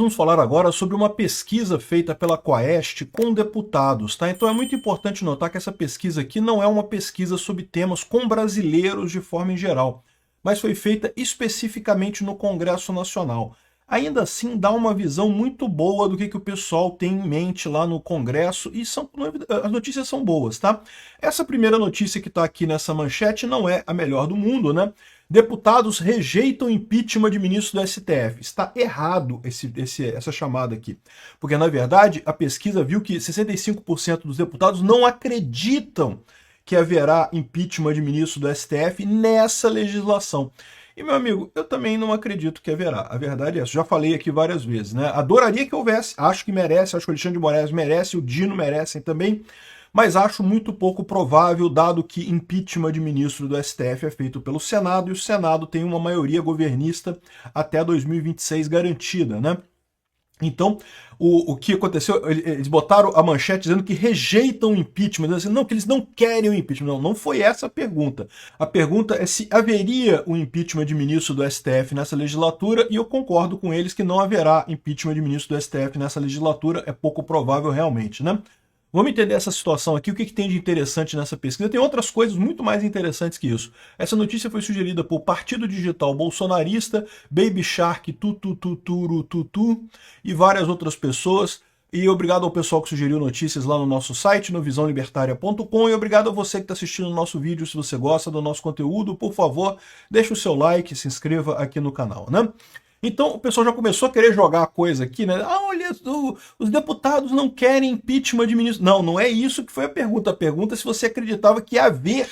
Vamos falar agora sobre uma pesquisa feita pela Quaest com deputados, tá? Então é muito importante notar que essa pesquisa aqui não é uma pesquisa sobre temas com brasileiros de forma em geral, mas foi feita especificamente no Congresso Nacional. Ainda assim, dá uma visão muito boa do que o pessoal tem em mente lá no Congresso e as notícias são boas, tá? Essa primeira notícia que está aqui nessa manchete não é a melhor do mundo, né? Deputados rejeitam impeachment de ministro do STF. Está errado essa chamada aqui. Porque, na verdade, a pesquisa viu que 65% dos deputados não acreditam que haverá impeachment de ministro do STF nessa legislação. E, meu amigo, eu também não acredito que haverá. A verdade é essa. Já falei aqui várias vezes, né? Adoraria que houvesse. Acho que merece. Acho que o Alexandre de Moraes merece. O Dino merecem também. Mas acho muito pouco provável, dado que impeachment de ministro do STF é feito pelo Senado, e o Senado tem uma maioria governista até 2026 garantida, né? Então, o que aconteceu, eles botaram a manchete dizendo que rejeitam o impeachment, dizendo assim, não, que eles não querem o impeachment. Não, não foi essa a pergunta. A pergunta é se haveria o impeachment de ministro do STF nessa legislatura, e eu concordo com eles que não haverá impeachment de ministro do STF nessa legislatura, é pouco provável realmente, né? Vamos entender essa situação aqui, o que tem de interessante nessa pesquisa. Tem outras coisas muito mais interessantes que isso. Essa notícia foi sugerida por Partido Digital Bolsonarista, Baby Shark, Tutu e várias outras pessoas. E obrigado ao pessoal que sugeriu notícias lá no nosso site, no visãolibertaria.com, e obrigado a você que está assistindo o nosso vídeo. Se você gosta do nosso conteúdo, por favor, deixe o seu like, se inscreva aqui no canal, né? Então o pessoal já começou a querer jogar a coisa aqui, né? Ah, olha, os deputados não querem impeachment de ministro. Não, não é isso que foi a pergunta. A pergunta é se você acreditava que ia haver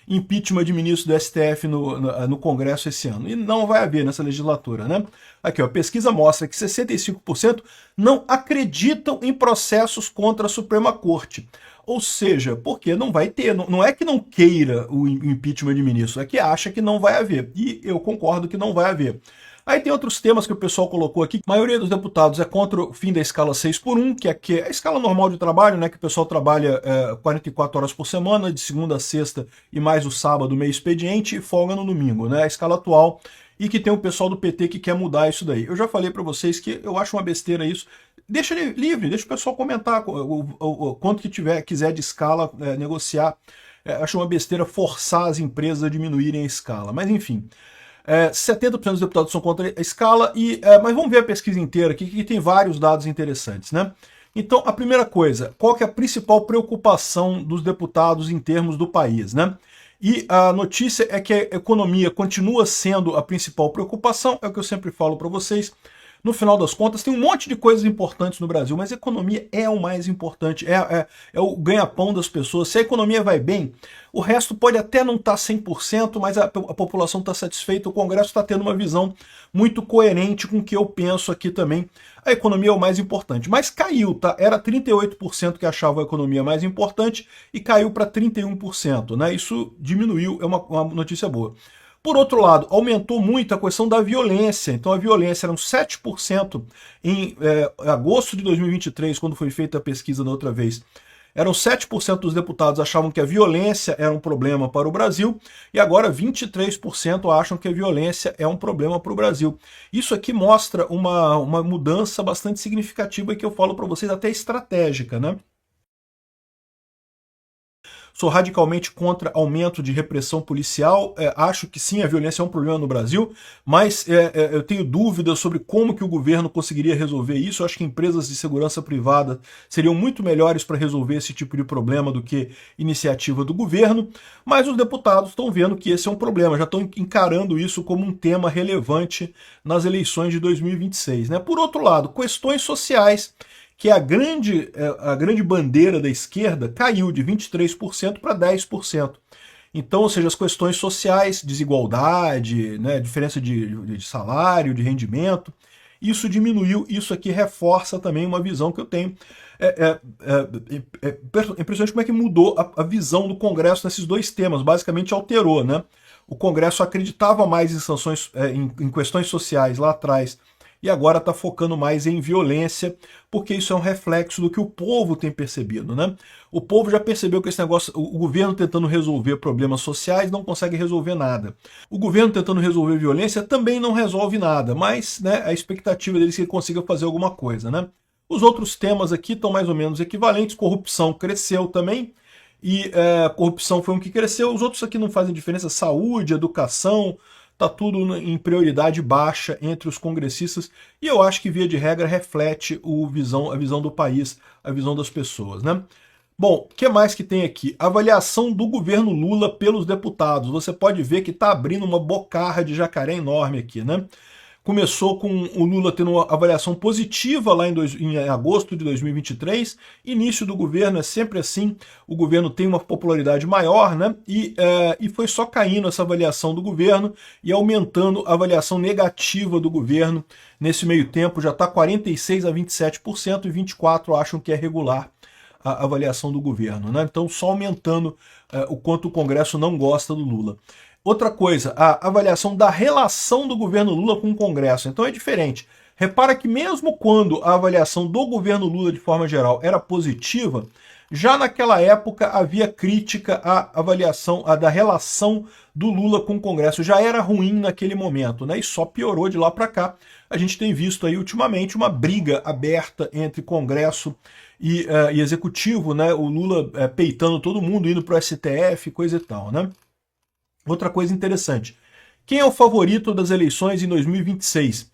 impeachment de ministro do STF no Congresso esse ano. E não vai haver nessa legislatura, né? Aqui, ó, a pesquisa mostra que 65% não acreditam em processos contra a Suprema Corte. Ou seja, porque não vai ter, não é que não queira o impeachment de ministro, é que acha que não vai haver. E eu concordo que não vai haver. Aí tem outros temas que o pessoal colocou aqui. A maioria dos deputados é contra o fim da escala 6x1, que é a escala normal de trabalho, né? Que o pessoal trabalha 44 horas por semana, de segunda a sexta e mais o sábado, meio expediente, e folga no domingo, né? A escala atual. E que tem o pessoal do PT que quer mudar isso daí. Eu já falei para vocês que eu acho uma besteira isso. Deixa ele livre, deixa o pessoal comentar o quanto que quiser de escala, negociar. Acho uma besteira forçar as empresas a diminuírem a escala. Mas enfim. 70% dos deputados são contra a escala, mas vamos ver a pesquisa inteira aqui, que tem vários dados interessantes, né? Então, a primeira coisa, qual que é a principal preocupação dos deputados em termos do país, né? E a notícia é que a economia continua sendo a principal preocupação, é o que eu sempre falo para vocês. No final das contas, tem um monte de coisas importantes no Brasil, mas a economia é o mais importante, é o ganha-pão das pessoas. Se a economia vai bem, o resto pode até não estar 100%, mas a população está satisfeita, o Congresso está tendo uma visão muito coerente com o que eu penso aqui também. A economia é o mais importante, mas caiu, tá? Era 38% que achavam a economia mais importante e caiu para 31%, né? Isso diminuiu, é uma notícia boa. Por outro lado, aumentou muito a questão da violência. Então a violência eram 7% em agosto de 2023, quando foi feita a pesquisa da outra vez. Eram 7% dos deputados achavam que a violência era um problema para o Brasil, e agora 23% acham que a violência é um problema para o Brasil. Isso aqui mostra uma mudança bastante significativa, que eu falo para vocês até estratégica, né? Sou radicalmente contra aumento de repressão policial, acho que sim, a violência é um problema no Brasil, mas eu tenho dúvidas sobre como que o governo conseguiria resolver isso. Eu acho que empresas de segurança privada seriam muito melhores para resolver esse tipo de problema do que iniciativa do governo, mas os deputados estão vendo que esse é um problema, já estão encarando isso como um tema relevante nas eleições de 2026, né? Por outro lado, questões sociais, que a grande bandeira da esquerda caiu de 23% para 10%. Então, ou seja, as questões sociais, desigualdade, né, diferença de salário, de rendimento, isso diminuiu, isso aqui reforça também uma visão que eu tenho. É impressionante como é que mudou a visão do Congresso nesses dois temas, basicamente alterou, né? O Congresso acreditava mais em sanções, em questões sociais lá atrás, e agora está focando mais em violência, porque isso é um reflexo do que o povo tem percebido, né? O povo já percebeu que esse negócio, o governo tentando resolver problemas sociais não consegue resolver nada. O governo tentando resolver violência também não resolve nada, mas, né, a expectativa deles é que ele consiga fazer alguma coisa, né? Os outros temas aqui estão mais ou menos equivalentes. Corrupção cresceu também, e corrupção foi um que cresceu. Os outros aqui não fazem diferença. Saúde, educação, tá tudo em prioridade baixa entre os congressistas, e eu acho que, via de regra, reflete a visão do país, a visão das pessoas, né? Bom, o que mais que tem aqui? Avaliação do governo Lula pelos deputados. Você pode ver que está abrindo uma bocarra de jacaré enorme aqui, né? Começou com o Lula tendo uma avaliação positiva lá em agosto de 2023. Início do governo é sempre assim, o governo tem uma popularidade maior, né? E foi só caindo essa avaliação do governo e aumentando a avaliação negativa do governo. Nesse meio tempo já está 46% a 27% e 24% acham que é regular a avaliação do governo, né? Então só aumentando o quanto o Congresso não gosta do Lula. Outra coisa, a avaliação da relação do governo Lula com o Congresso. Então é diferente. Repara que mesmo quando a avaliação do governo Lula, de forma geral, era positiva, já naquela época havia crítica à avaliação da relação do Lula com o Congresso. Já era ruim naquele momento, né? E só piorou de lá para cá. A gente tem visto aí ultimamente uma briga aberta entre Congresso e Executivo, né? O Lula peitando todo mundo, indo para o STF, coisa e tal, né? Outra coisa interessante, quem é o favorito das eleições em 2026?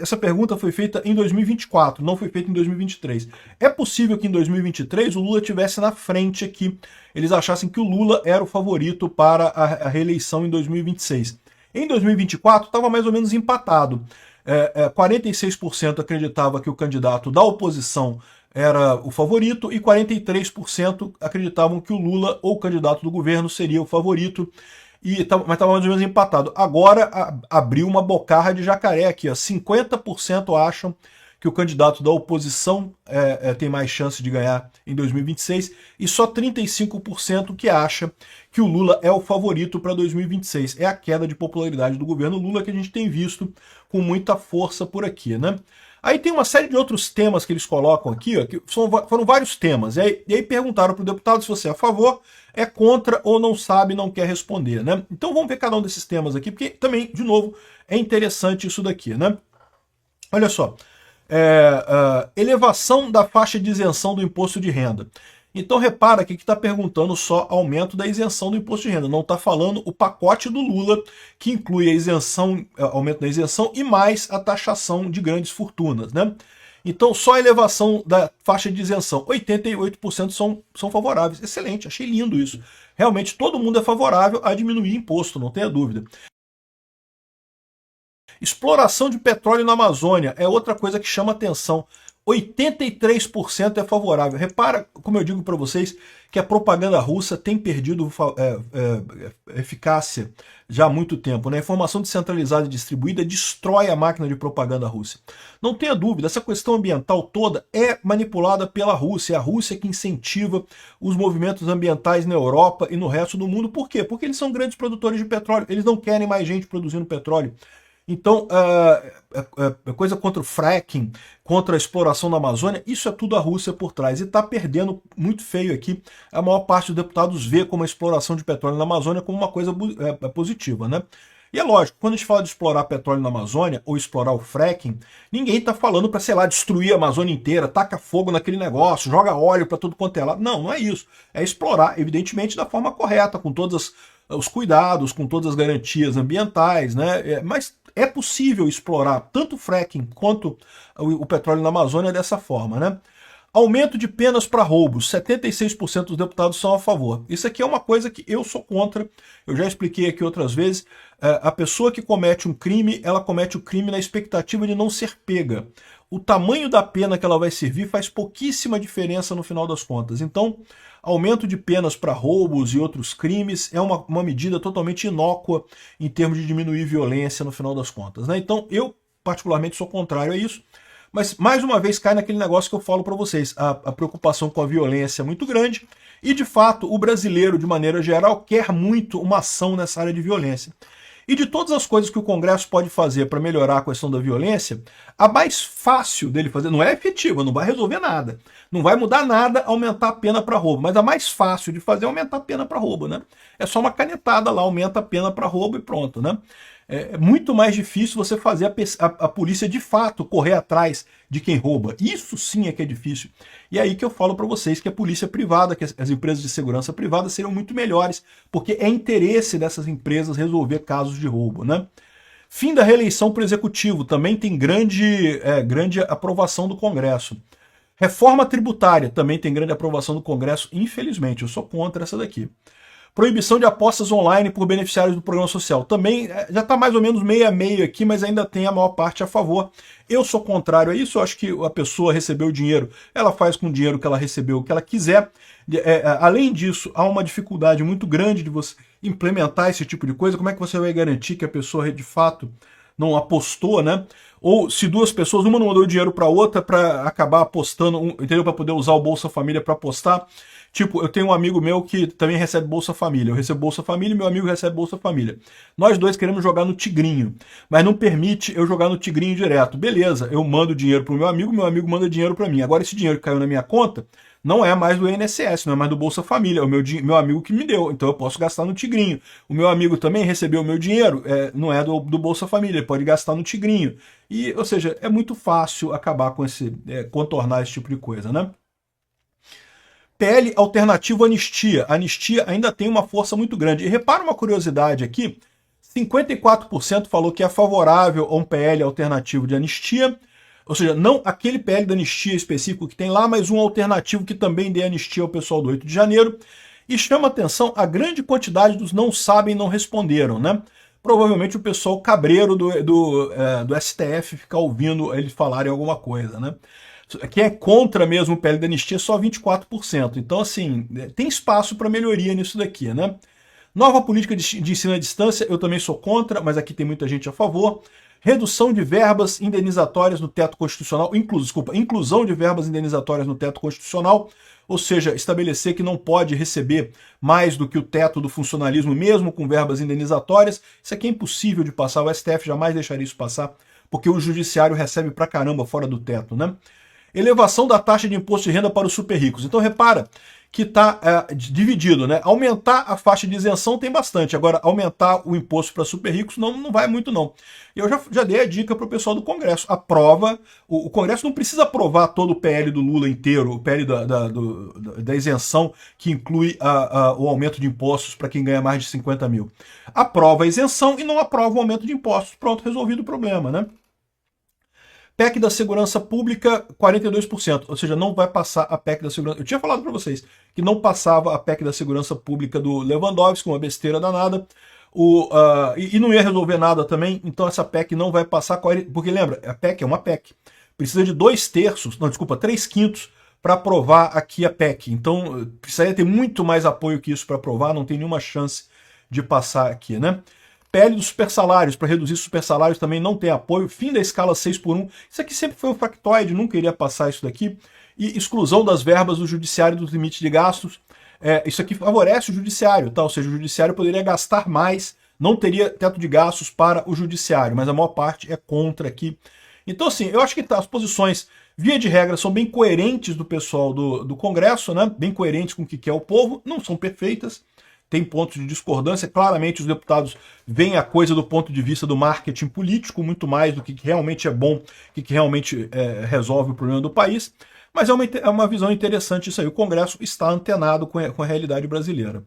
Essa pergunta foi feita em 2024, não foi feita em 2023. É possível que em 2023 o Lula estivesse na frente aqui, eles achassem que o Lula era o favorito para a reeleição em 2026. Em 2024 estava mais ou menos empatado. 46% acreditava que o candidato da oposição era o favorito e 43% acreditavam que o Lula, ou o candidato do governo, seria o favorito, mas estava mais ou menos empatado. Agora abriu uma bocarra de jacaré aqui, ó. 50% acham que o candidato da oposição tem mais chance de ganhar em 2026 e só 35% que acha que o Lula é o favorito para 2026. É a queda de popularidade do governo Lula que a gente tem visto com muita força por aqui, né? Aí tem uma série de outros temas que eles colocam aqui, ó, que foram vários temas. E aí perguntaram para o deputado se você é a favor, é contra ou não sabe, não quer responder, né? Então vamos ver cada um desses temas aqui, porque também, de novo, é interessante isso daqui, né? Olha só, elevação da faixa de isenção do imposto de renda. Então repara aqui que está perguntando só aumento da isenção do imposto de renda, não está falando o pacote do Lula, que inclui a isenção, aumento da isenção e mais a taxação de grandes fortunas, né? Então só a elevação da faixa de isenção, 88% são favoráveis. Excelente, achei lindo isso. Realmente todo mundo é favorável a diminuir imposto, não tenha dúvida. Exploração de petróleo na Amazônia é outra coisa que chama atenção. 83% é favorável. Repara, como eu digo para vocês, que a propaganda russa tem perdido eficácia já há muito tempo, né? A informação descentralizada e distribuída destrói a máquina de propaganda russa. Não tenha dúvida, essa questão ambiental toda é manipulada pela Rússia. É a Rússia que incentiva os movimentos ambientais na Europa e no resto do mundo. Por quê? Porque eles são grandes produtores de petróleo. Eles não querem mais gente produzindo petróleo. Então, coisa contra o fracking, contra a exploração da Amazônia, isso é tudo a Rússia por trás. E está perdendo muito feio aqui. A maior parte dos deputados vê como a exploração de petróleo na Amazônia como uma coisa positiva, né? E é lógico, quando a gente fala de explorar petróleo na Amazônia, ou explorar o fracking, ninguém está falando para, sei lá, destruir a Amazônia inteira, taca fogo naquele negócio, joga óleo para tudo quanto é lado. Não, não é isso. É explorar, evidentemente, da forma correta, com todos os cuidados, com todas as garantias ambientais, né? Mas é possível explorar tanto o fracking quanto o petróleo na Amazônia dessa forma, né? Aumento de penas para roubos, 76% dos deputados são a favor. Isso aqui é uma coisa que eu sou contra, eu já expliquei aqui outras vezes. A pessoa que comete um crime, ela comete o crime na expectativa de não ser pega. O tamanho da pena que ela vai servir faz pouquíssima diferença no final das contas. Então, aumento de penas para roubos e outros crimes é uma medida totalmente inócua em termos de diminuir violência no final das contas, né? Então, eu particularmente sou contrário a isso. Mas, mais uma vez, cai naquele negócio que eu falo para vocês. A preocupação com a violência é muito grande e, de fato, o brasileiro, de maneira geral, quer muito uma ação nessa área de violência. E de todas as coisas que o Congresso pode fazer para melhorar a questão da violência, a mais fácil dele fazer, não é efetiva, não vai resolver nada, não vai mudar nada aumentar a pena para roubo, mas a mais fácil de fazer é aumentar a pena para roubo, né? É só uma canetada lá, aumenta a pena para roubo e pronto, né? É muito mais difícil você fazer a polícia de fato correr atrás de quem rouba. Isso sim é que é difícil. E é aí que eu falo para vocês que a polícia privada, que as empresas de segurança privada seriam muito melhores, porque é interesse dessas empresas resolver casos de roubo, né? Fim da reeleição para o executivo também tem grande aprovação do Congresso. Reforma tributária também tem grande aprovação do Congresso, infelizmente. Eu sou contra essa daqui. Proibição de apostas online por beneficiários do programa social. Também já está mais ou menos meio a meio aqui, mas ainda tem a maior parte a favor. Eu sou contrário a isso, eu acho que a pessoa recebeu o dinheiro, ela faz com o dinheiro que ela recebeu o que ela quiser. Além disso, há uma dificuldade muito grande de você implementar esse tipo de coisa. Como é que você vai garantir que a pessoa de fato não apostou, né? Ou se duas pessoas, uma não mandou dinheiro para outra para acabar apostando, entendeu? Para poder usar o Bolsa Família para apostar. Tipo, eu tenho um amigo meu que também recebe Bolsa Família. Eu recebo Bolsa Família e meu amigo recebe Bolsa Família. Nós dois queremos jogar no Tigrinho, mas não permite eu jogar no Tigrinho direto. Beleza, eu mando dinheiro pro meu amigo manda dinheiro para mim. Agora esse dinheiro que caiu na minha conta não é mais do INSS, não é mais do Bolsa Família, é o meu amigo que me deu, então eu posso gastar no Tigrinho. O meu amigo também recebeu o meu dinheiro, não é do Bolsa Família, ele pode gastar no Tigrinho. Ou seja, é muito fácil acabar com contornar esse tipo de coisa, né? PL alternativo anistia. A anistia ainda tem uma força muito grande. E repara uma curiosidade aqui, 54% falou que é favorável a um PL alternativo de anistia, ou seja, não aquele PL da anistia específico que tem lá, mas um alternativo que também dê anistia ao pessoal do 8 de janeiro. E chama atenção a grande quantidade dos não sabem, não responderam, né? Provavelmente o pessoal cabreiro do STF ficar ouvindo eles falarem alguma coisa, né? Quem é contra mesmo o PL da anistia é só 24%. Então, assim, tem espaço para melhoria nisso daqui, né? Nova política de ensino à distância, eu também sou contra, mas aqui tem muita gente a favor. Redução de verbas indenizatórias no teto constitucional, inclusão de verbas indenizatórias no teto constitucional, ou seja, estabelecer que não pode receber mais do que o teto do funcionalismo, mesmo com verbas indenizatórias. Isso aqui é impossível de passar, o STF jamais deixaria isso passar, porque o judiciário recebe pra caramba fora do teto, né? Elevação da taxa de imposto de renda para os super ricos. Então repara que está dividido, né? Aumentar a faixa de isenção tem bastante, agora aumentar o imposto para super ricos não vai muito não. Eu já dei a dica para o pessoal do Congresso, aprova, o Congresso não precisa aprovar todo o PL do Lula inteiro, o PL da isenção que inclui o aumento de impostos para quem ganha mais de 50 mil. Aprova a isenção e não aprova o aumento de impostos. Pronto, resolvido o problema, né? PEC da segurança pública, 42%, ou seja, não vai passar a PEC da segurança. Eu tinha falado para vocês que não passava a PEC da segurança pública do Lewandowski, uma besteira danada, e não ia resolver nada também, então essa PEC não vai passar, porque lembra, a PEC é uma PEC, precisa de 3/5 para aprovar aqui a PEC, então precisaria ter muito mais apoio que isso para aprovar, não tem nenhuma chance de passar aqui, né? PL dos supersalários, para reduzir supersalários também não tem apoio. Fim da escala 6x1. Isso aqui sempre foi um factoide, nunca iria passar isso daqui. E exclusão das verbas do judiciário dos limites de gastos. Isso aqui favorece o judiciário, tá? Ou seja, o judiciário poderia gastar mais, não teria teto de gastos para o judiciário, mas a maior parte é contra aqui. Então, assim, eu acho que as posições, via de regra, são bem coerentes do pessoal do Congresso, né? Bem coerentes com o que quer o povo, não são perfeitas. Tem pontos de discordância, claramente os deputados veem a coisa do ponto de vista do marketing político, muito mais do que realmente é bom, que realmente resolve o problema do país, mas é uma visão interessante isso aí, o Congresso está antenado com a realidade brasileira.